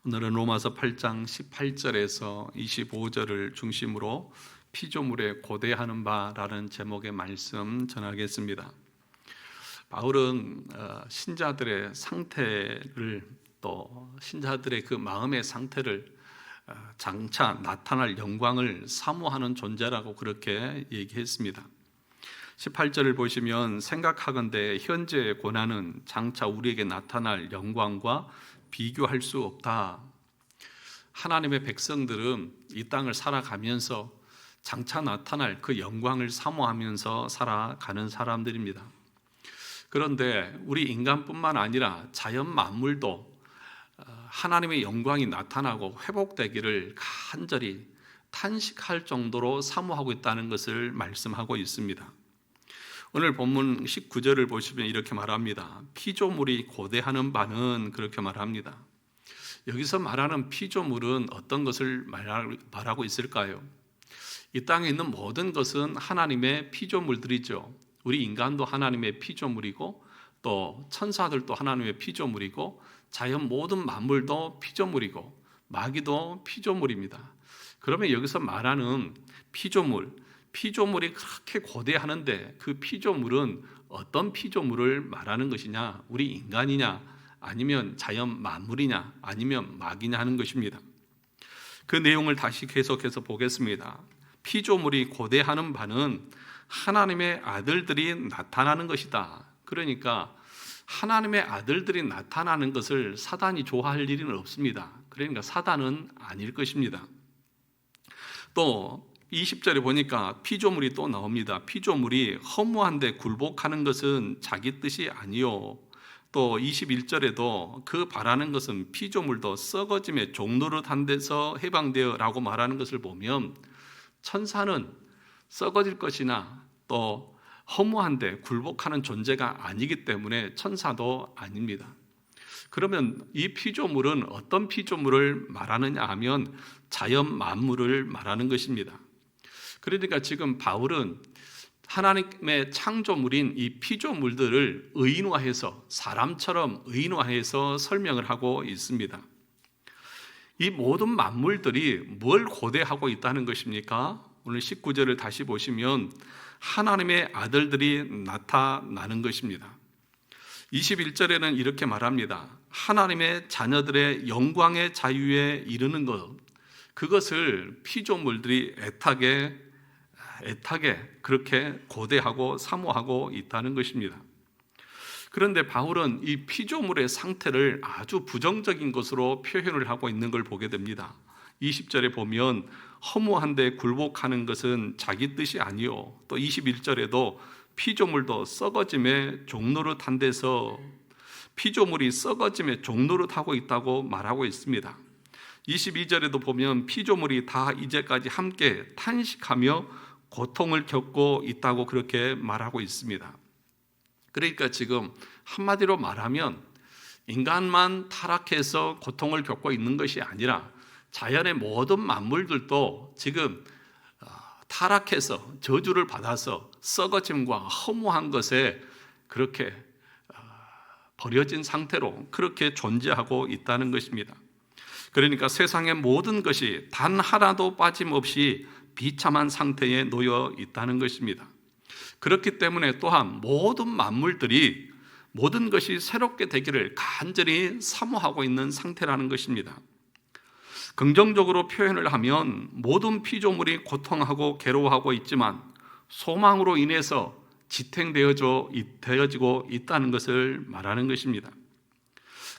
오늘은 로마서 8장 18절에서 25절을 중심으로 피조물에 고대하는 바라는 제목의 말씀 전하겠습니다. 바울은 신자들의 상태를, 또 신자들의 그 마음의 상태를 장차 나타날 영광을 사모하는 존재라고 그렇게 얘기했습니다. 18절을 보시면, 생각하건대 현재의 고난은 장차 우리에게 나타날 영광과 비교할 수 없다. 하나님의 백성들은 이 땅을 살아가면서 장차 나타날 그 영광을 사모하면서 살아가는 사람들입니다. 그런데 우리 인간뿐만 아니라 자연 만물도 하나님의 영광이 나타나고 회복되기를 간절히 탄식할 정도로 사모하고 있다는 것을 말씀하고 있습니다. 오늘 본문 19절을 보시면 이렇게 말합니다. 피조물이 고대하는 바는, 그렇게 말합니다. 여기서 말하는 피조물은 어떤 것을 말하고 있을까요? 이 땅에 있는 모든 것은 하나님의 피조물들이죠. 우리 인간도 하나님의 피조물이고, 또 천사들도 하나님의 피조물이고, 자연 모든 만물도 피조물이고, 마귀도 피조물입니다. 그러면 여기서 말하는 피조물이 그렇게 고대하는데, 그 피조물은 어떤 피조물을 말하는 것이냐? 우리 인간이냐? 아니면 자연 만물이냐? 아니면 마귀냐 하는 것입니다. 그 내용을 다시 계속해서 보겠습니다. 피조물이 고대하는 바는 하나님의 아들들이 나타나는 것이다. 그러니까 하나님의 아들들이 나타나는 것을 사단이 좋아할 일은 없습니다. 그러니까 사단은 아닐 것입니다. 또 20절에 보니까 피조물이 또 나옵니다. 피조물이 허무한데 굴복하는 것은 자기 뜻이 아니요. 또 21절에도 그 바라는 것은 피조물도 썩어짐의 종노릇한 데서 해방되어 라고 말하는 것을 보면, 천사는 썩어질 것이나 또 허무한데 굴복하는 존재가 아니기 때문에 천사도 아닙니다. 그러면 이 피조물은 어떤 피조물을 말하느냐 하면 자연 만물을 말하는 것입니다. 그러니까 지금 바울은 하나님의 창조물인 이 피조물들을 의인화해서, 사람처럼 의인화해서 설명을 하고 있습니다. 이 모든 만물들이 뭘 고대하고 있다는 것입니까? 오늘 19절을 다시 보시면 하나님의 아들들이 나타나는 것입니다. 21절에는 이렇게 말합니다. 하나님의 자녀들의 영광의 자유에 이르는 것, 그것을 피조물들이 애타게 그렇게 고대하고 사모하고 있다는 것입니다. 그런데 바울은 이 피조물의 상태를 아주 부정적인 것으로 표현을 하고 있는 걸 보게 됩니다. 20절에 보면 허무한데 굴복하는 것은 자기 뜻이 아니요. 또 21절에도 피조물도 썩어짐의 종노릇한 데서, 피조물이 썩어짐의 종노릇하고 있다고 말하고 있습니다. 22절에도 보면 피조물이 다 이제까지 함께 탄식하며 고통을 겪고 있다고 그렇게 말하고 있습니다. 그러니까 지금 한마디로 말하면 인간만 타락해서 고통을 겪고 있는 것이 아니라 자연의 모든 만물들도 지금 타락해서 저주를 받아서 썩어짐과 허무한 것에 그렇게 버려진 상태로 그렇게 존재하고 있다는 것입니다. 그러니까 세상의 모든 것이 단 하나도 빠짐없이 비참한 상태에 놓여 있다는 것입니다. 그렇기 때문에 또한 모든 만물들이 모든 것이 새롭게 되기를 간절히 사모하고 있는 상태라는 것입니다. 긍정적으로 표현을 하면 모든 피조물이 괴로워하고 있지만 소망으로 인해서 지탱되어지고 있다는 것을 말하는 것입니다.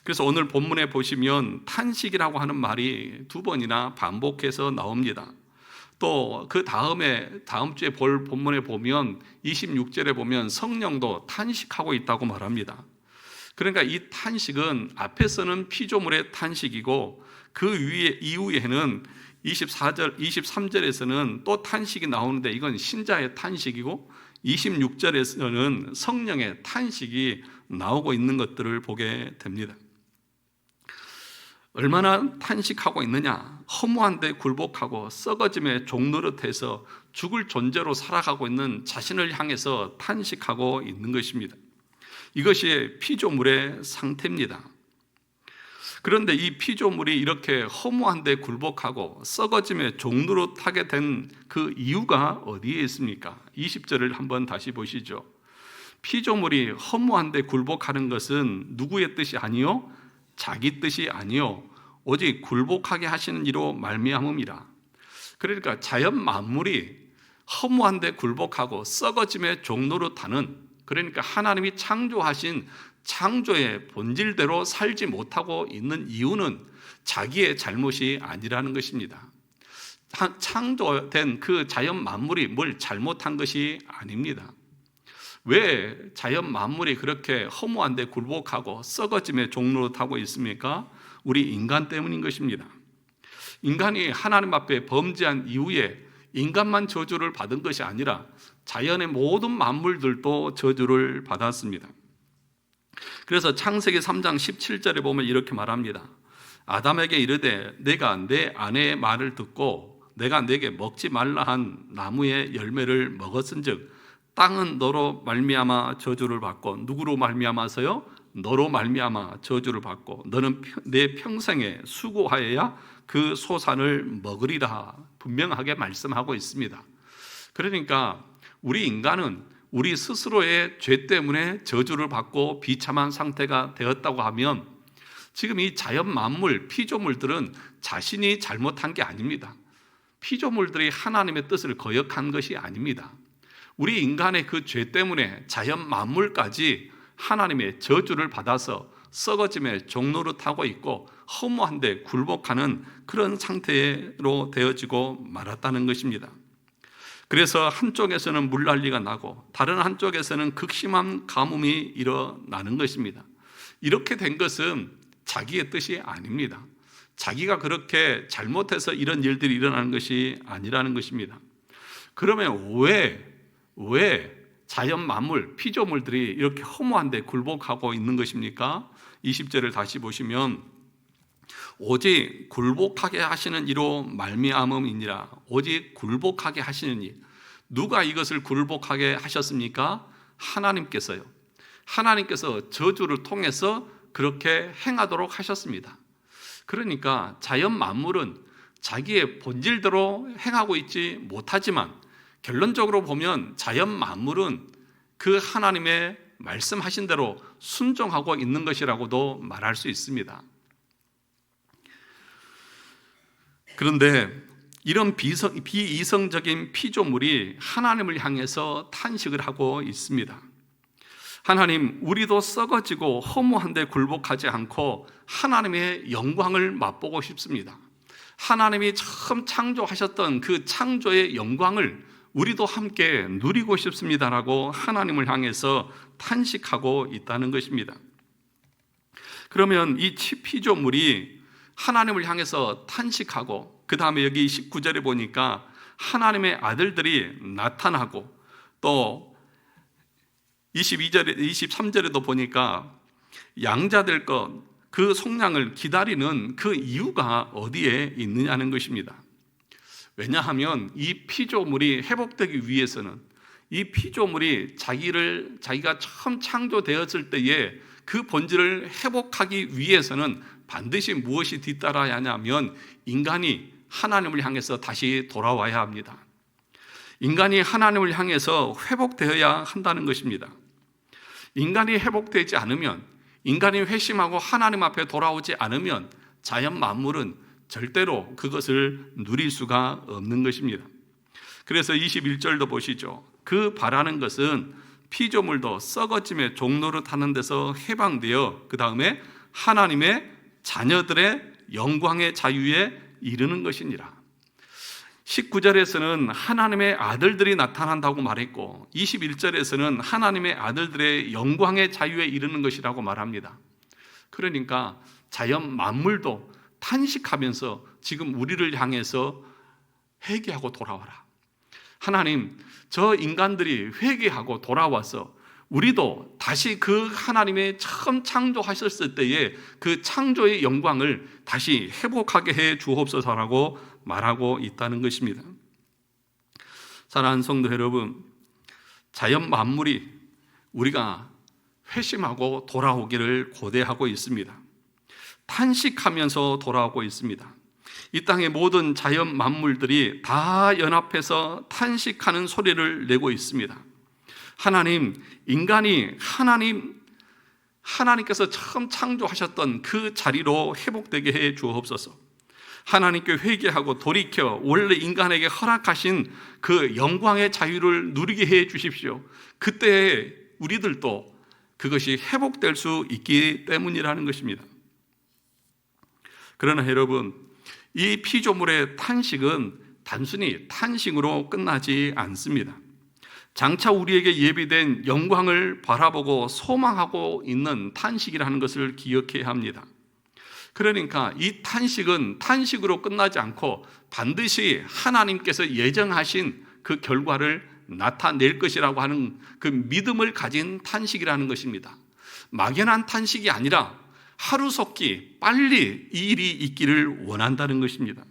그래서 오늘 본문에 보시면 탄식이라고 하는 말이 2번이나 반복해서 나옵니다. 또 그 다음 주에 볼 본문에 보면 26절에 보면 성령도 탄식하고 있다고 말합니다. 그러니까 이 탄식은 앞에서는 피조물의 탄식이고, 그 이후에는 23절에서는 또 탄식이 나오는데 이건 신자의 탄식이고, 26절에서는 성령의 탄식이 나오고 있는 것들을 보게 됩니다. 얼마나 탄식하고 있느냐? 허무한데 굴복하고 썩어짐의 종노릇해서 죽을 존재로 살아가고 있는 자신을 향해서 탄식하고 있는 것입니다. 이것이 피조물의 상태입니다. 그런데 이 피조물이 이렇게 허무한 데 굴복하고 썩어짐의 종로로 타게 된 그 이유가 어디에 있습니까? 20절을 한번 다시 보시죠. 피조물이 허무한 데 굴복하는 것은 누구의 뜻이 아니요 자기 뜻이 아니요 오직 굴복하게 하시는 이로 말미암음이라. 그러니까 자연 만물이 허무한 데 굴복하고 썩어짐의 종로로 타는, 그러니까 하나님이 창조하신 창조의 본질대로 살지 못하고 있는 이유는 자기의 잘못이 아니라는 것입니다. 창조된 그 자연 만물이 뭘 잘못한 것이 아닙니다. 왜 자연 만물이 그렇게 허무한 데 굴복하고 썩어짐의 종로로 타고 있습니까? 우리 인간 때문인 것입니다. 인간이 하나님 앞에 범죄한 이후에 인간만 저주를 받은 것이 아니라 자연의 모든 만물들도 저주를 받았습니다. 그래서 창세기 3장 17절에 보면 이렇게 말합니다. 아담에게 이르되 내가 내 아내의 말을 듣고 내가 내게 먹지 말라 한 나무의 열매를 먹었은즉 땅은 너로 말미암아 저주를 받고, 누구로 말미암아서요? 너로 말미암아 저주를 받고 너는 내 평생에 수고하여야 그 소산을 먹으리라 분명하게 말씀하고 있습니다. 그러니까 우리 인간은 우리 스스로의 죄 때문에 저주를 받고 비참한 상태가 되었다고 하면 지금 이 자연 만물, 피조물들은 자신이 잘못한 게 아닙니다. 피조물들이 하나님의 뜻을 거역한 것이 아닙니다. 우리 인간의 그 죄 때문에 자연 만물까지 하나님의 저주를 받아서 썩어짐의 종로로 타고 있고 허무한 데 굴복하는 그런 상태로 되어지고 말았다는 것입니다. 그래서 한쪽에서는 물난리가 나고 다른 한쪽에서는 극심한 가뭄이 일어나는 것입니다. 이렇게 된 것은 자기의 뜻이 아닙니다. 자기가 그렇게 잘못해서 이런 일들이 일어나는 것이 아니라는 것입니다. 그러면 왜 자연 만물, 피조물들이 이렇게 허무한 데 굴복하고 있는 것입니까? 20절을 다시 보시면 오직 굴복하게 하시는 이로 말미암음이니라. 오직 굴복하게 하시는 이. 누가 이것을 굴복하게 하셨습니까? 하나님께서요. 하나님께서 저주를 통해서 그렇게 행하도록 하셨습니다. 그러니까 자연 만물은 자기의 본질대로 행하고 있지 못하지만 결론적으로 보면 자연 만물은 그 하나님의 말씀하신 대로 순종하고 있는 것이라고도 말할 수 있습니다. 그런데 이런 비이성적인 피조물이 하나님을 향해서 탄식을 하고 있습니다. 하나님, 우리도 썩어지고 허무한 데 굴복하지 않고 하나님의 영광을 맛보고 싶습니다. 하나님이 처음 창조하셨던 그 창조의 영광을 우리도 함께 누리고 싶습니다라고 하나님을 향해서 탄식하고 있다는 것입니다. 그러면 이 피조물이 하나님을 향해서 탄식하고 그 다음에 여기 19절에 보니까 하나님의 아들들이 나타나고 또 22절에, 23절에도 보니까 양자될 것, 그 속량을 기다리는 그 이유가 어디에 있느냐는 것입니다. 왜냐하면 이 피조물이 회복되기 위해서는 이 피조물이 자기가 처음 창조되었을 때에 그 본질을 회복하기 위해서는 반드시 무엇이 뒤따라야 하냐면 인간이 하나님을 향해서 다시 돌아와야 합니다. 인간이 하나님을 향해서 회복되어야 한다는 것입니다. 인간이 회복되지 않으면, 인간이 회심하고 하나님 앞에 돌아오지 않으면 자연 만물은 절대로 그것을 누릴 수가 없는 것입니다. 그래서 21절도 보시죠. 그 바라는 것은 피조물도 썩어짐의 종로를 타는 데서 해방되어 그 다음에 하나님의 자녀들의 영광의 자유에 이르는 것이니라. 19절에서는 하나님의 아들들이 나타난다고 말했고 21절에서는 하나님의 아들들의 영광의 자유에 이르는 것이라고 말합니다. 그러니까 자연 만물도 탄식하면서 지금 우리를 향해서 회개하고 돌아와라. 하나님, 저 인간들이 회개하고 돌아와서 우리도 다시 그 하나님의 처음 창조하셨을 때의 그 창조의 영광을 다시 회복하게 해 주옵소서라고 말하고 있다는 것입니다. 사랑하는 성도 여러분, 자연 만물이 우리가 회심하고 돌아오기를 고대하고 있습니다. 탄식하면서 돌아오고 있습니다. 이 땅의 모든 자연 만물들이 다 연합해서 탄식하는 소리를 내고 있습니다. 하나님, 인간이 하나님께서 처음 창조하셨던 그 자리로 회복되게 해 주옵소서. 하나님께 회개하고 돌이켜 원래 인간에게 허락하신 그 영광의 자유를 누리게 해 주십시오. 그때 우리들도 그것이 회복될 수 있기 때문이라는 것입니다. 그러나 여러분, 이 피조물의 탄식은 단순히 탄식으로 끝나지 않습니다. 장차 우리에게 예비된 영광을 바라보고 소망하고 있는 탄식이라는 것을 기억해야 합니다. 그러니까 이 탄식은 탄식으로 끝나지 않고 반드시 하나님께서 예정하신 그 결과를 나타낼 것이라고 하는 그 믿음을 가진 탄식이라는 것입니다. 막연한 탄식이 아니라 하루속히 빨리 이 일이 있기를 원한다는 것입니다.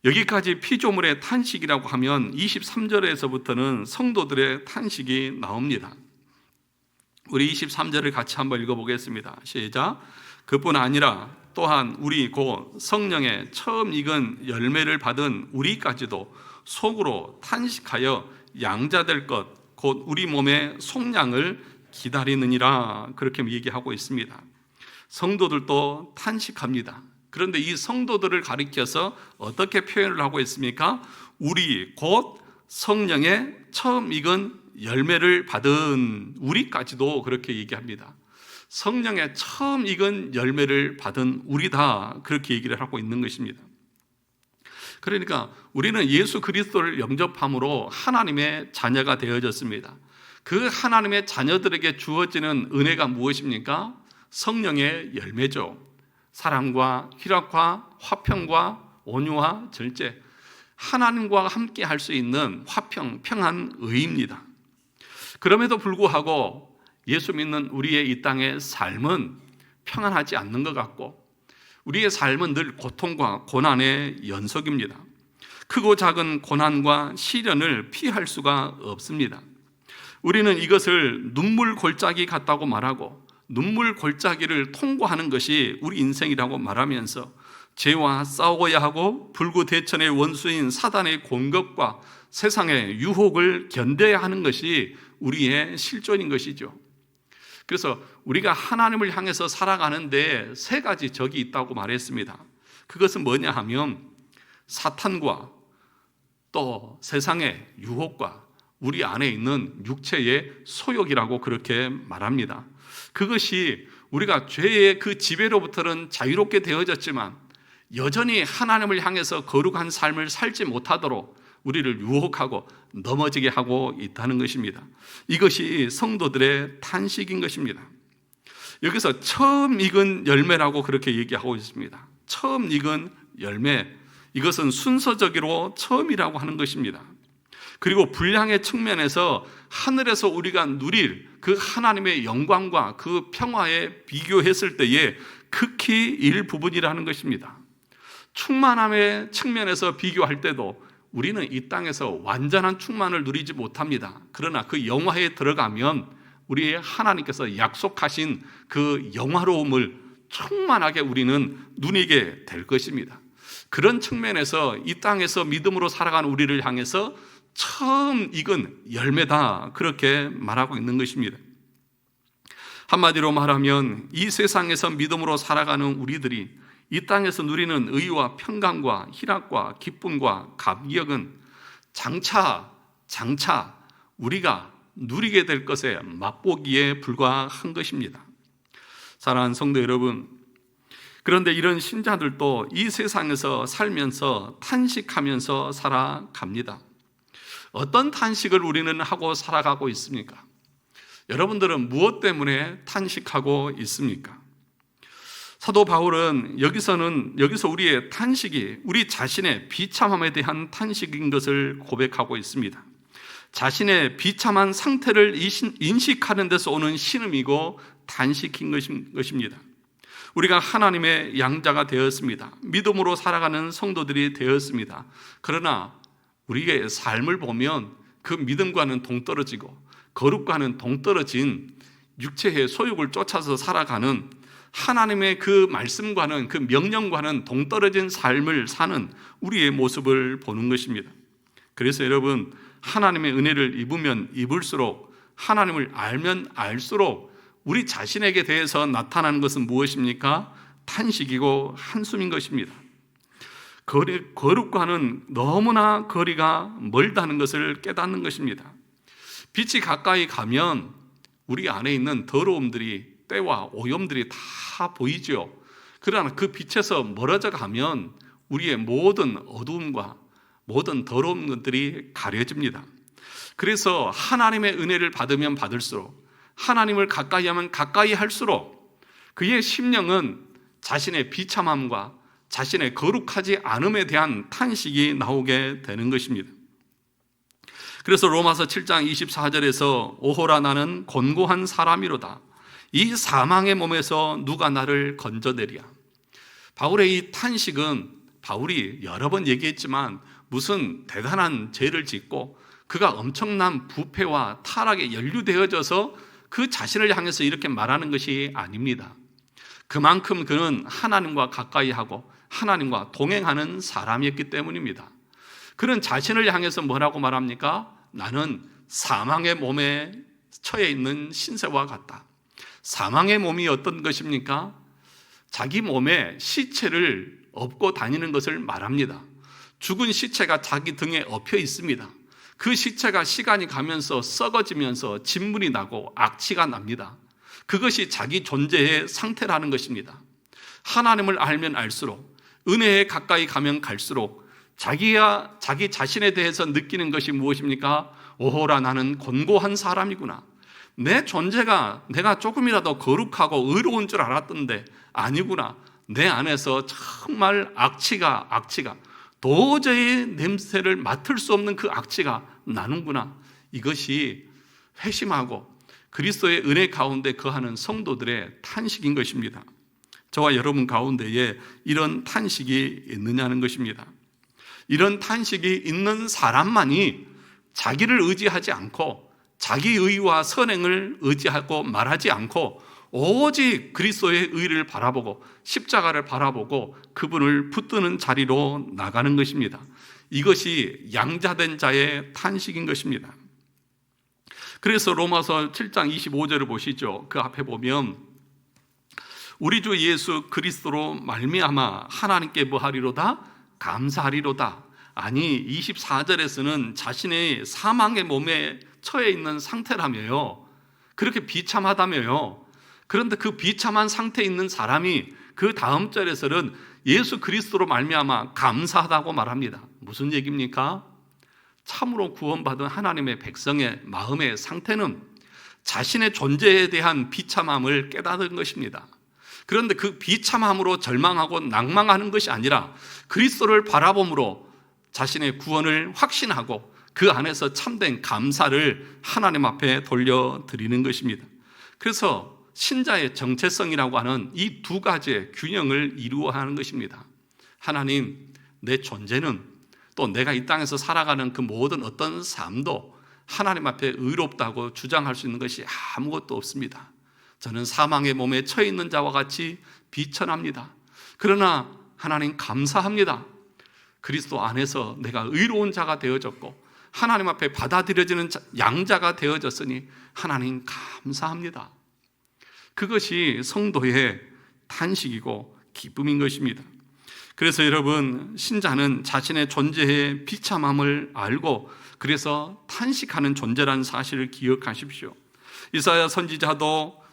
여기까지 피조물의 탄식이라고 하면 23절에서부터는 성도들의 탄식이 나옵니다. 우리 23절을 같이 한번 읽어보겠습니다. 시작. 그뿐 아니라 또한 우리 곧 성령의 처음 익은 열매를 받은 우리까지도 속으로 탄식하여 양자될 것 곧 우리 몸의 속량을 기다리느니라, 그렇게 얘기하고 있습니다. 성도들도 탄식합니다. 그런데 이 성도들을 가리켜서 어떻게 표현을 하고 있습니까? 우리 곧 성령의 처음 익은 열매를 받은 우리까지도 그렇게 얘기합니다. 성령의 처음 익은 열매를 받은 우리다, 그렇게 얘기를 하고 있는 것입니다. 그러니까 우리는 예수 그리스도를 영접함으로 하나님의 자녀가 되어졌습니다. 그 하나님의 자녀들에게 주어지는 은혜가 무엇입니까? 성령의 열매죠. 사랑과 희락과 화평과 온유와 절제, 하나님과 함께 할 수 있는 화평, 평안, 의입니다. 그럼에도 불구하고 예수 믿는 우리의 이 땅의 삶은 평안하지 않는 것 같고 우리의 삶은 늘 고통과 고난의 연속입니다. 크고 작은 고난과 시련을 피할 수가 없습니다. 우리는 이것을 눈물 골짜기 같다고 말하고 눈물 골짜기를 통과하는 것이 우리 인생이라고 말하면서 죄와 싸워야 하고 불구대천의 원수인 사단의 공격과 세상의 유혹을 견뎌야 하는 것이 우리의 실존인 것이죠. 그래서 우리가 하나님을 향해서 살아가는데 세 가지 적이 있다고 말했습니다. 그것은 뭐냐 하면 사탄과 또 세상의 유혹과 우리 안에 있는 육체의 소욕이라고 그렇게 말합니다. 그것이 우리가 죄의 그 지배로부터는 자유롭게 되어졌지만 여전히 하나님을 향해서 거룩한 삶을 살지 못하도록 우리를 유혹하고 넘어지게 하고 있다는 것입니다. 이것이 성도들의 탄식인 것입니다. 여기서 처음 익은 열매라고 그렇게 얘기하고 있습니다. 처음 익은 열매, 이것은 순서적으로 처음이라고 하는 것입니다. 그리고 분량의 측면에서 하늘에서 우리가 누릴 그 하나님의 영광과 그 평화에 비교했을 때에 극히 일부분이라는 것입니다. 충만함의 측면에서 비교할 때도 우리는 이 땅에서 완전한 충만을 누리지 못합니다. 그러나 그 영화에 들어가면 우리의 하나님께서 약속하신 그 영화로움을 충만하게 우리는 누리게 될 것입니다. 그런 측면에서 이 땅에서 믿음으로 살아가는 우리를 향해서 처음 익은 열매다, 그렇게 말하고 있는 것입니다. 한마디로 말하면 이 세상에서 믿음으로 살아가는 우리들이 이 땅에서 누리는 의와 평강과 희락과 기쁨과 감격은 장차 우리가 누리게 될 것에 맛보기에 불과한 것입니다. 사랑하는 성도 여러분, 그런데 이런 신자들도 이 세상에서 살면서 탄식하면서 살아갑니다. 어떤 탄식을 우리는 하고 살아가고 있습니까? 여러분들은 무엇 때문에 탄식하고 있습니까? 사도 바울은 여기서 우리의 탄식이 우리 자신의 비참함에 대한 탄식인 것을 고백하고 있습니다. 자신의 비참한 상태를 인식하는 데서 오는 신음이고 탄식인 것입니다. 우리가 하나님의 양자가 되었습니다. 믿음으로 살아가는 성도들이 되었습니다. 그러나 우리의 삶을 보면 그 믿음과는 동떨어지고 거룩과는 동떨어진 육체의 소욕을 쫓아서 살아가는 하나님의 그 말씀과는, 그 명령과는 동떨어진 삶을 사는 우리의 모습을 보는 것입니다. 그래서 여러분, 하나님의 은혜를 입으면 입을수록, 하나님을 알면 알수록 우리 자신에게 대해서 나타나는 것은 무엇입니까? 탄식이고 한숨인 것입니다. 거룩과는 너무나 거리가 멀다는 것을 깨닫는 것입니다. 빛이 가까이 가면 우리 안에 있는 더러움들이, 때와 오염들이 다 보이죠. 그러나 그 빛에서 멀어져 가면 우리의 모든 어두움과 모든 더러운 것들이 가려집니다. 그래서 하나님의 은혜를 받으면 받을수록, 하나님을 가까이 하면 가까이 할수록 그의 심령은 자신의 비참함과 자신의 거룩하지 않음에 대한 탄식이 나오게 되는 것입니다. 그래서 로마서 7장 24절에서 오호라 나는 곤고한 사람이로다. 이 사망의 몸에서 누가 나를 건져내랴. 바울의 이 탄식은, 바울이 여러 번 얘기했지만 무슨 대단한 죄를 짓고 그가 엄청난 부패와 타락에 연루되어져서 그 자신을 향해서 이렇게 말하는 것이 아닙니다. 그만큼 그는 하나님과 가까이 하고 하나님과 동행하는 사람이었기 때문입니다. 그는 자신을 향해서 뭐라고 말합니까? 나는 사망의 몸에 처해 있는 신세와 같다. 사망의 몸이 어떤 것입니까? 자기 몸에 시체를 업고 다니는 것을 말합니다. 죽은 시체가 자기 등에 엎여 있습니다. 그 시체가 시간이 가면서 썩어지면서 진물이 나고 악취가 납니다. 그것이 자기 존재의 상태라는 것입니다. 하나님을 알면 알수록, 은혜에 가까이 가면 갈수록 자기 자신에 대해서 느끼는 것이 무엇입니까? 오호라 나는 곤고한 사람이구나. 내 존재가, 내가 조금이라도 거룩하고 의로운 줄 알았던데 아니구나. 내 안에서 정말 악취가 도저히 냄새를 맡을 수 없는 그 악취가 나는구나. 이것이 회심하고 그리스도의 은혜 가운데 거하는 성도들의 탄식인 것입니다. 저와 여러분 가운데에 이런 탄식이 있느냐는 것입니다. 이런 탄식이 있는 사람만이 자기를 의지하지 않고 자기 의와 선행을 의지하고 말하지 않고 오직 그리스도의 의를 바라보고 십자가를 바라보고 그분을 붙드는 자리로 나가는 것입니다. 이것이 양자된 자의 탄식인 것입니다. 그래서 로마서 7장 25절을 보시죠. 그 앞에 보면 우리 주 예수 그리스도로 말미암아 하나님께 뭐하리로다? 감사하리로다. 아니 24절에서는 자신의 사망의 몸에 처해 있는 상태라며요. 그렇게 비참하다며요. 그런데 그 비참한 상태에 있는 사람이 그 다음 절에서는 예수 그리스도로 말미암아 감사하다고 말합니다. 무슨 얘기입니까? 참으로 구원받은 하나님의 백성의 마음의 상태는 자신의 존재에 대한 비참함을 깨닫은 것입니다. 그런데 그 비참함으로 절망하고 낭망하는 것이 아니라 그리스도를 바라봄으로 자신의 구원을 확신하고 그 안에서 참된 감사를 하나님 앞에 돌려드리는 것입니다. 그래서 신자의 정체성이라고 하는 이 두 가지의 균형을 이루어 하는 것입니다. 하나님, 내 존재는 또 내가 이 땅에서 살아가는 그 모든 어떤 삶도 하나님 앞에 의롭다고 주장할 수 있는 것이 아무것도 없습니다. 저는 사망의 몸에 처해 있는 자와 같이 비천합니다. 그러나 하나님 감사합니다. 그리스도 안에서 내가 의로운 자가 되어졌고 하나님 앞에 받아들여지는 양자가 되어졌으니 하나님 감사합니다. 그것이 성도의 탄식이고 기쁨인 것입니다. 그래서 여러분, 신자는 자신의 존재의 비참함을 알고 그래서 탄식하는 존재라는 사실을 기억하십시오. 이사야 선지자도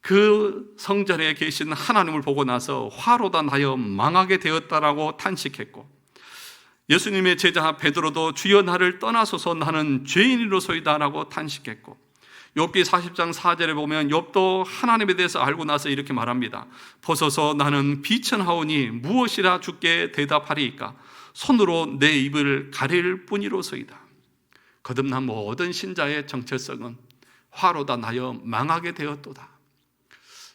그 성전에 계신 하나님을 보고 나서 화로다 나여 망하게 되었다라고 탄식했고, 예수님의 제자 베드로도 주여 나를 떠나소서 나는 죄인이로소이다라고 탄식했고, 욥기 40장 4절에 보면 욥도 하나님에 대해서 알고 나서 이렇게 말합니다. 보소서 나는 비천하오니 무엇이라 주께 대답하리이까? 손으로 내 입을 가릴 뿐이로소이다. 거듭난 모든 신자의 정체성은 화로다 나여 망하게 되었도다.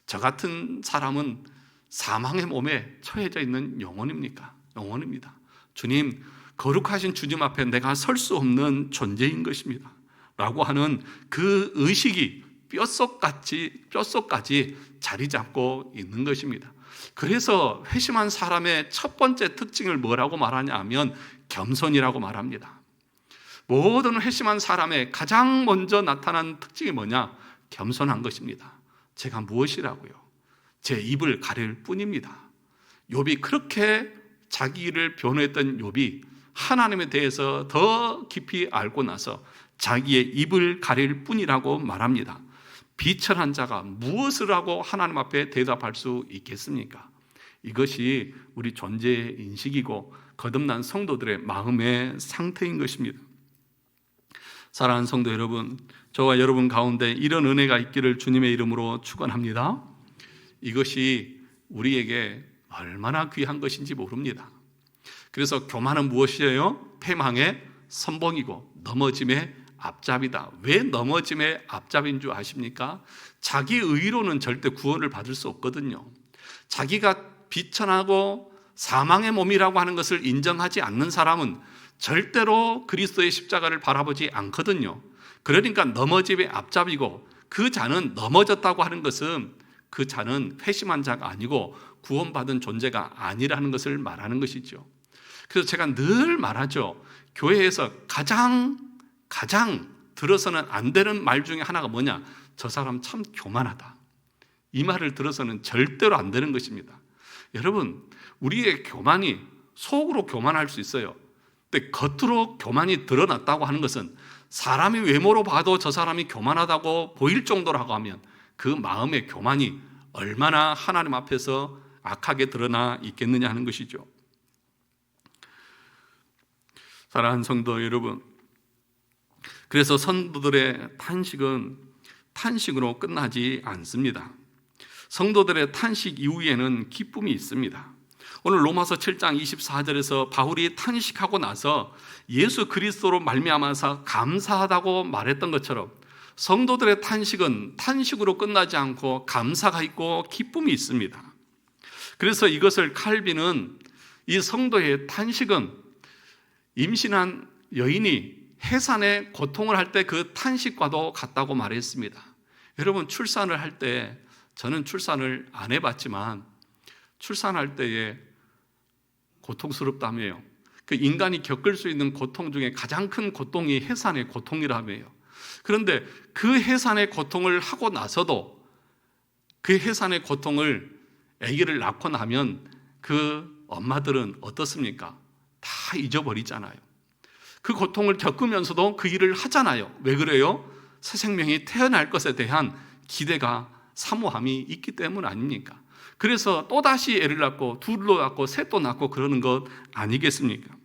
저 같은 사람은 사망의 몸에 처해져 있는 영혼입니까? 영혼입니다. 주님, 거룩하신 주님 앞에 내가 설 수 없는 존재인 것입니다 라고 하는 그 의식이 뼛속까지 자리 잡고 있는 것입니다. 그래서 회심한 사람의 첫 번째 특징을 뭐라고 말하냐 하면 겸손이라고 말합니다. 모든 회심한 사람의 가장 먼저 나타난 특징이 뭐냐? 겸손한 것입니다. 제가 무엇이라고요? 제 입을 가릴 뿐입니다. 욥이 그렇게 자기 일을 변호했던 욥이 하나님에 대해서 더 깊이 알고 나서 자기의 입을 가릴 뿐이라고 말합니다. 비천한 자가 무엇을 하고 하나님 앞에 대답할 수 있겠습니까? 이것이 우리 존재의 인식이고 거듭난 성도들의 마음의 상태인 것입니다. 사랑하는 성도 여러분, 저와 여러분 가운데 이런 은혜가 있기를 주님의 이름으로 축원합니다. 이것이 우리에게 얼마나 귀한 것인지 모릅니다. 그래서 교만은 무엇이에요? 패망의 선봉이고 넘어짐의 앞잡이다. 왜 넘어짐의 앞잡이인 줄 아십니까? 자기 의로는 절대 구원을 받을 수 없거든요. 자기가 비천하고 사망의 몸이라고 하는 것을 인정하지 않는 사람은 절대로 그리스도의 십자가를 바라보지 않거든요. 그러니까 넘어짐의 앞잡이고, 그 자는 넘어졌다고 하는 것은 그 자는 회심한 자가 아니고 구원받은 존재가 아니라는 것을 말하는 것이죠. 그래서 제가 늘 말하죠. 교회에서 가장 들어서는 안 되는 말 중에 하나가 뭐냐? 저 사람 참 교만하다. 이 말을 들어서는 절대로 안 되는 것입니다. 여러분, 우리의 교만이 속으로 교만할 수 있어요. 근데 겉으로 교만이 드러났다고 하는 것은 사람이 외모로 봐도 저 사람이 교만하다고 보일 정도라고 하면 그 마음의 교만이 얼마나 하나님 앞에서 악하게 드러나 있겠느냐 하는 것이죠. 사랑하는 성도 여러분, 그래서 성도들의 탄식은 탄식으로 끝나지 않습니다. 성도들의 탄식 이후에는 기쁨이 있습니다. 오늘 로마서 7장 24절에서 바울이 탄식하고 나서 예수 그리스도로 말미암아서 감사하다고 말했던 것처럼 성도들의 탄식은 탄식으로 끝나지 않고 감사가 있고 기쁨이 있습니다. 그래서 이것을 칼빈은 이 성도의 탄식은 임신한 여인이 해산의 고통을 할 때 그 탄식과도 같다고 말했습니다. 여러분, 출산을 할 때, 저는 출산을 안 해봤지만 출산할 때에 고통스럽다며요. 그 인간이 겪을 수 있는 고통 중에 가장 큰 고통이 해산의 고통이라며요. 그런데 그 해산의 고통을 하고 나서도 그 해산의 고통을 아기를 낳고 나면 그 엄마들은 어떻습니까? 다 잊어버리잖아요. 그 고통을 겪으면서도 그 일을 하잖아요. 왜 그래요? 새 생명이 태어날 것에 대한 기대가, 사모함이 있기 때문 아닙니까? 그래서 또다시 애를 낳고 둘도 낳고 셋도 낳고 그러는 것 아니겠습니까?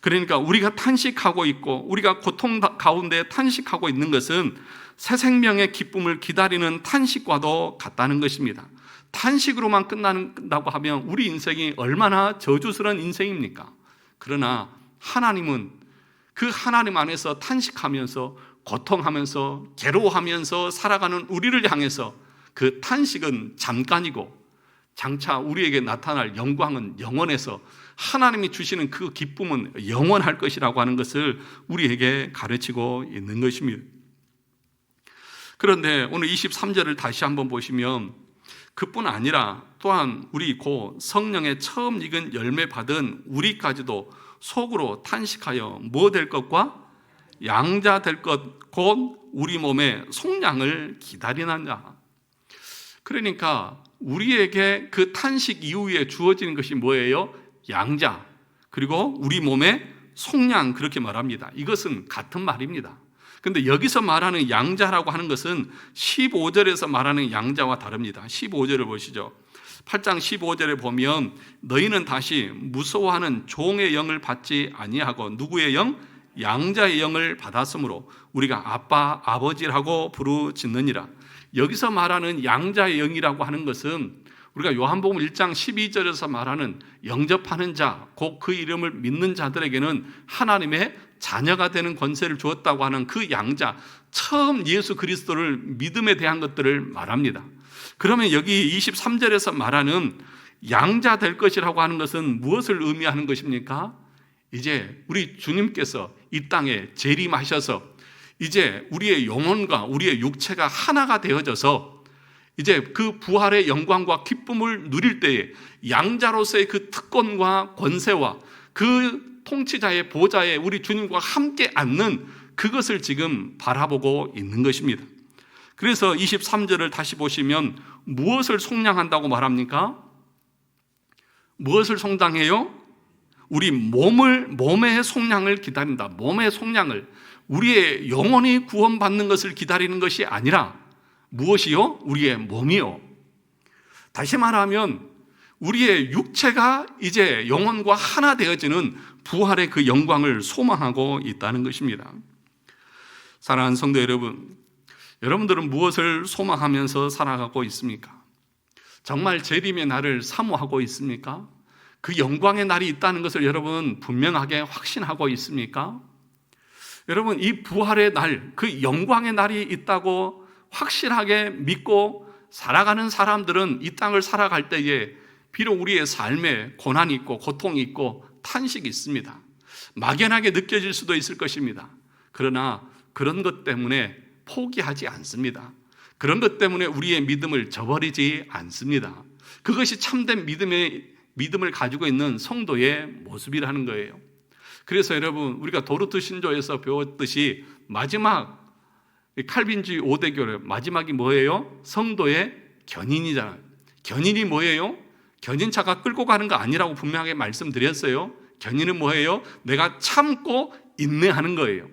그러니까 우리가 탄식하고 있고 우리가 고통 가운데 탄식하고 있는 것은 새 생명의 기쁨을 기다리는 탄식과도 같다는 것입니다. 탄식으로만 끝난다고 하면 우리 인생이 얼마나 저주스러운 인생입니까? 그러나 하나님은 그 하나님 안에서 탄식하면서 고통하면서 괴로워하면서 살아가는 우리를 향해서 그 탄식은 잠깐이고 장차 우리에게 나타날 영광은 영원해서 하나님이 주시는 그 기쁨은 영원할 것이라고 하는 것을 우리에게 가르치고 있는 것입니다. 그런데 오늘 23절을 다시 한번 보시면 그뿐 아니라 또한 우리 곧 성령의 처음 익은 열매 받은 우리까지도 속으로 탄식하여 뭐 될 것과 양자 될 것 곧 우리 몸의 속량을 기다리느냐. 그러니까 우리에게 그 탄식 이후에 주어지는 것이 뭐예요? 양자, 그리고 우리 몸의 속량, 그렇게 말합니다. 이것은 같은 말입니다. 그런데 여기서 말하는 양자라고 하는 것은 15절에서 말하는 양자와 다릅니다. 15절을 보시죠. 8장 15절에 보면 너희는 다시 무서워하는 종의 영을 받지 아니하고 누구의 영? 양자의 영을 받았으므로 우리가 아빠, 아버지라고 부르짖느니라. 여기서 말하는 양자의 영이라고 하는 것은 우리가 요한복음 1장 12절에서 말하는 영접하는 자, 곧 그 이름을 믿는 자들에게는 하나님의 자녀가 되는 권세를 주었다고 하는 그 양자, 처음 예수 그리스도를 믿음에 대한 것들을 말합니다. 그러면 여기 23절에서 말하는 양자 될 것이라고 하는 것은 무엇을 의미하는 것입니까? 이제 우리 주님께서 이 땅에 재림하셔서 이제 우리의 영혼과 우리의 육체가 하나가 되어져서 이제 그 부활의 영광과 기쁨을 누릴 때에 양자로서의 그 특권과 권세와 그 통치자의 보좌에 우리 주님과 함께 앉는 그것을 지금 바라보고 있는 것입니다. 그래서 23절을 다시 보시면 무엇을 속량한다고 말합니까? 무엇을 속량해요? 우리 몸의 속량을 기다린다. 몸의 속량을, 우리의 영혼이 구원받는 것을 기다리는 것이 아니라 무엇이요? 우리의 몸이요. 다시 말하면 우리의 육체가 이제 영혼과 하나 되어지는 부활의 그 영광을 소망하고 있다는 것입니다. 사랑하는 성도 여러분, 여러분들은 무엇을 소망하면서 살아가고 있습니까? 정말 재림의 날을 사모하고 있습니까? 그 영광의 날이 있다는 것을 여러분 분명하게 확신하고 있습니까? 여러분, 이 부활의 날, 그 영광의 날이 있다고 확실하게 믿고 살아가는 사람들은 이 땅을 살아갈 때에 비록 우리의 삶에 고난이 있고 고통이 있고 탄식이 있습니다. 막연하게 느껴질 수도 있을 것입니다. 그러나 그런 것 때문에 포기하지 않습니다. 그런 것 때문에 우리의 믿음을 저버리지 않습니다. 그것이 참된 믿음을 가지고 있는 성도의 모습이라는 거예요. 그래서 여러분, 우리가 도르트 신조에서 배웠듯이 마지막 칼빈주의 5대교의 마지막이 뭐예요? 성도의 견인이잖아요. 견인이 뭐예요? 견인차가 끌고 가는 거 아니라고 분명하게 말씀드렸어요. 견인은 뭐예요? 내가 참고 인내하는 거예요.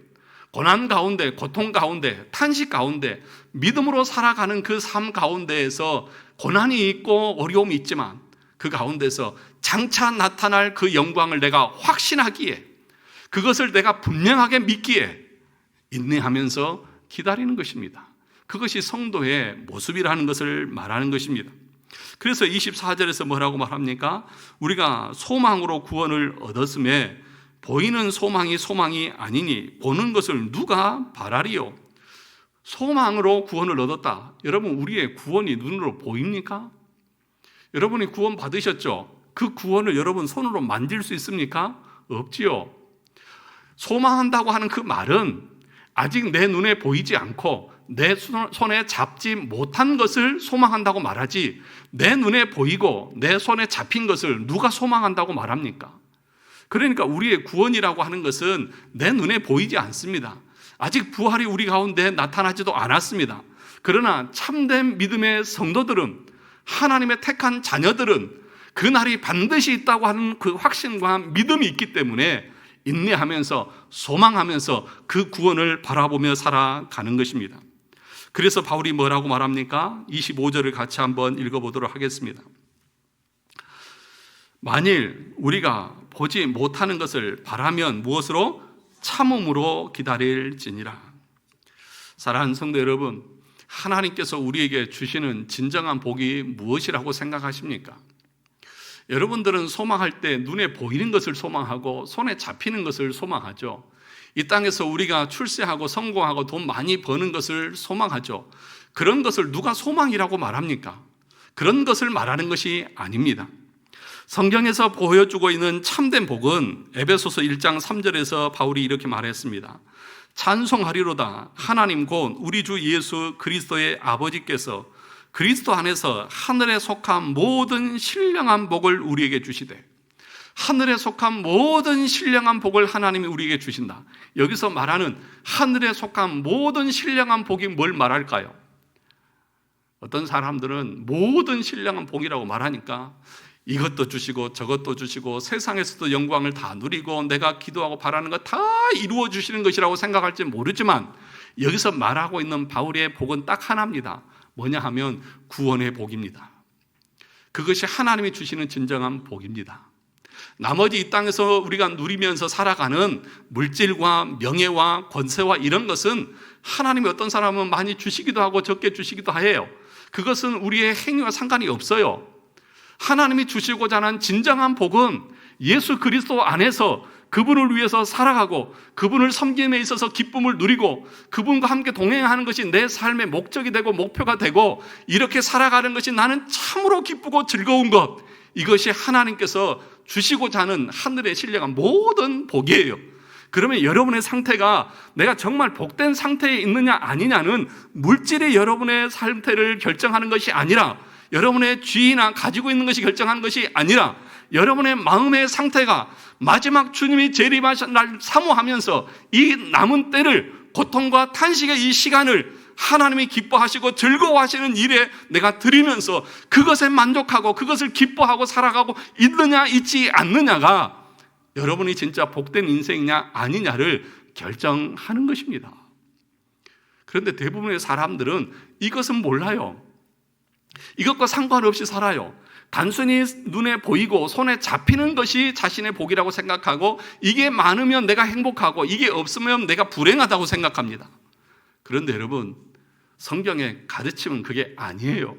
고난 가운데, 고통 가운데, 탄식 가운데 믿음으로 살아가는 그 삶 가운데에서 고난이 있고 어려움이 있지만 그 가운데서 장차 나타날 그 영광을 내가 확신하기에, 그것을 내가 분명하게 믿기에 인내하면서 기다리는 것입니다. 그것이 성도의 모습이라는 것을 말하는 것입니다. 그래서 24절에서 뭐라고 말합니까? 우리가 소망으로 구원을 얻었음에 보이는 소망이 아니니 보는 것을 누가 바라리요? 소망으로 구원을 얻었다. 여러분, 우리의 구원이 눈으로 보입니까? 여러분이 구원 받으셨죠? 그 구원을 여러분 손으로 만질 수 있습니까? 없지요. 소망한다고 하는 그 말은 아직 내 눈에 보이지 않고 내 손에 잡지 못한 것을 소망한다고 말하지, 내 눈에 보이고 내 손에 잡힌 것을 누가 소망한다고 말합니까? 그러니까 우리의 구원이라고 하는 것은 내 눈에 보이지 않습니다. 아직 부활이 우리 가운데 나타나지도 않았습니다. 그러나 참된 믿음의 성도들은, 하나님의 택한 자녀들은 그 날이 반드시 있다고 하는 그 확신과 믿음이 있기 때문에 인내하면서 소망하면서 그 구원을 바라보며 살아가는 것입니다. 그래서 바울이 뭐라고 말합니까? 25절을 같이 한번 읽어보도록 하겠습니다. 만일 우리가 보지 못하는 것을 바라면 무엇으로? 참음으로 기다릴지니라. 사랑하는 성도 여러분, 하나님께서 우리에게 주시는 진정한 복이 무엇이라고 생각하십니까? 여러분들은 소망할 때 눈에 보이는 것을 소망하고 손에 잡히는 것을 소망하죠. 이 땅에서 우리가 출세하고 성공하고 돈 많이 버는 것을 소망하죠. 그런 것을 누가 소망이라고 말합니까? 그런 것을 말하는 것이 아닙니다. 성경에서 보여주고 있는 참된 복은 에베소서 1장 3절에서 바울이 이렇게 말했습니다. 찬송하리로다. 하나님 곧 우리 주 예수 그리스도의 아버지께서 그리스도 안에서 하늘에 속한 모든 신령한 복을 우리에게 주시되, 하늘에 속한 모든 신령한 복을 하나님이 우리에게 주신다. 여기서 말하는 하늘에 속한 모든 신령한 복이 뭘 말할까요? 어떤 사람들은 모든 신령한 복이라고 말하니까 이것도 주시고 저것도 주시고 세상에서도 영광을 다 누리고 내가 기도하고 바라는 거 다 이루어 주시는 것이라고 생각할지 모르지만, 여기서 말하고 있는 바울의 복은 딱 하나입니다. 뭐냐 하면 구원의 복입니다. 그것이 하나님이 주시는 진정한 복입니다. 나머지 이 땅에서 우리가 누리면서 살아가는 물질과 명예와 권세와 이런 것은 하나님이 어떤 사람은 많이 주시기도 하고 적게 주시기도 해요. 그것은 우리의 행위와 상관이 없어요. 하나님이 주시고자 하는 진정한 복은 예수 그리스도 안에서 그분을 위해서 살아가고 그분을 섬김에 있어서 기쁨을 누리고 그분과 함께 동행하는 것이 내 삶의 목적이 되고 목표가 되고 이렇게 살아가는 것이 나는 참으로 기쁘고 즐거운 것, 이것이 하나님께서 주시고자 하는 하늘의 신령한 모든 복이에요. 그러면 여러분의 상태가 내가 정말 복된 상태에 있느냐 아니냐는 물질이 여러분의 상태를 결정하는 것이 아니라, 여러분의 쥐나 가지고 있는 것이 결정하는 것이 아니라, 여러분의 마음의 상태가 마지막 주님이 재림하신 날 사모하면서 이 남은 때를, 고통과 탄식의 이 시간을 하나님이 기뻐하시고 즐거워하시는 일에 내가 드리면서 그것에 만족하고 그것을 기뻐하고 살아가고 있느냐 있지 않느냐가 여러분이 진짜 복된 인생이냐 아니냐를 결정하는 것입니다. 그런데 대부분의 사람들은 이것은 몰라요. 이것과 상관없이 살아요. 단순히 눈에 보이고 손에 잡히는 것이 자신의 복이라고 생각하고, 이게 많으면 내가 행복하고 이게 없으면 내가 불행하다고 생각합니다. 그런데 여러분, 성경의 가르침은 그게 아니에요.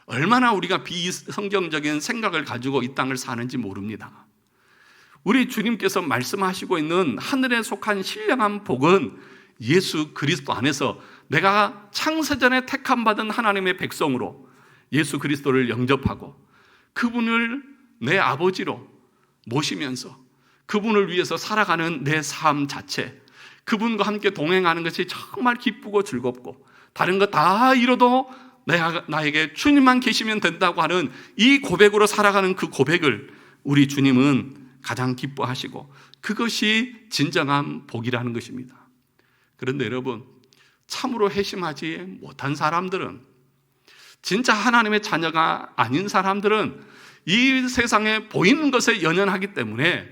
얼마나 우리가 비성경적인 생각을 가지고 이 땅을 사는지 모릅니다. 우리 주님께서 말씀하시고 있는 하늘에 속한 신령한 복은 예수 그리스도 안에서 내가 창세전에 택함받은 하나님의 백성으로 예수 그리스도를 영접하고 그분을 내 아버지로 모시면서 그분을 위해서 살아가는 내 삶 자체, 그분과 함께 동행하는 것이 정말 기쁘고 즐겁고 다른 거 다 잃어도 나에게 주님만 계시면 된다고 하는 이 고백으로 살아가는 그 고백을 우리 주님은 가장 기뻐하시고 그것이 진정한 복이라는 것입니다. 그런데 여러분, 참으로 회심하지 못한 사람들은, 진짜 하나님의 자녀가 아닌 사람들은 이 세상에 보이는 것에 연연하기 때문에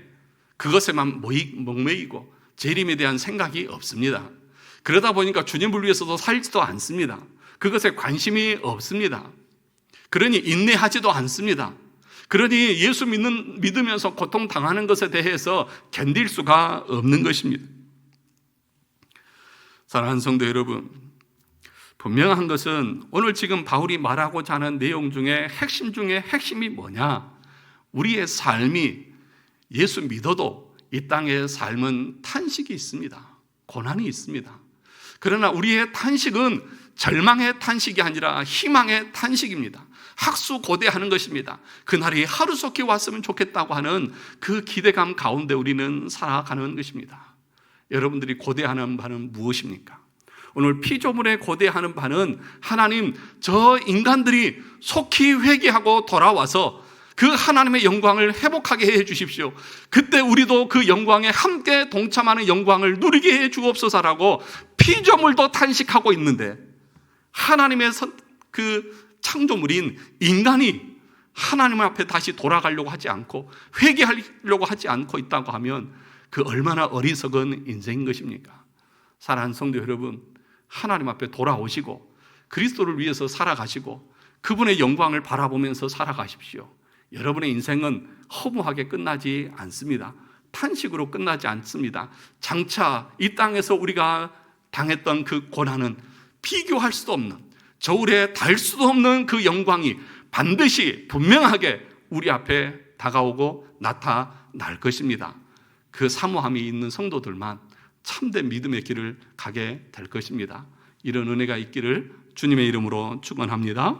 그것에만 목매이고 재림에 대한 생각이 없습니다. 그러다 보니까 주님을 위해서도 살지도 않습니다. 그것에 관심이 없습니다. 그러니 인내하지도 않습니다. 그러니 예수 믿으면서 고통당하는 것에 대해서 견딜 수가 없는 것입니다. 사랑하는 성도 여러분, 분명한 것은 오늘 지금 바울이 말하고자 하는 내용 중에 핵심이 뭐냐? 우리의 삶이 예수 믿어도 이 땅의 삶은 탄식이 있습니다. 고난이 있습니다. 그러나 우리의 탄식은 절망의 탄식이 아니라 희망의 탄식입니다. 학수고대하는 것입니다. 그날이 하루속히 왔으면 좋겠다고 하는 그 기대감 가운데 우리는 살아가는 것입니다. 여러분들이 고대하는 바는 무엇입니까? 오늘 피조물에 고대하는 바는 하나님, 저 인간들이 속히 회개하고 돌아와서 그 하나님의 영광을 회복하게 해 주십시오. 그때 우리도 그 영광에 함께 동참하는 영광을 누리게 해 주옵소서라고 피조물도 탄식하고 있는데, 하나님의 그 창조물인 인간이 하나님 앞에 다시 돌아가려고 하지 않고 회개하려고 하지 않고 있다고 하면 그 얼마나 어리석은 인생인 것입니까? 사랑하는 성도 여러분, 하나님 앞에 돌아오시고 그리스도를 위해서 살아가시고 그분의 영광을 바라보면서 살아가십시오. 여러분의 인생은 허무하게 끝나지 않습니다. 탄식으로 끝나지 않습니다. 장차 이 땅에서 우리가 당했던 그 고난은 비교할 수도 없는, 저울에 달 수도 없는 그 영광이 반드시 분명하게 우리 앞에 다가오고 나타날 것입니다. 그 사모함이 있는 성도들만 참된 믿음의 길을 가게 될 것입니다. 이런 은혜가 있기를 주님의 이름으로 축원합니다.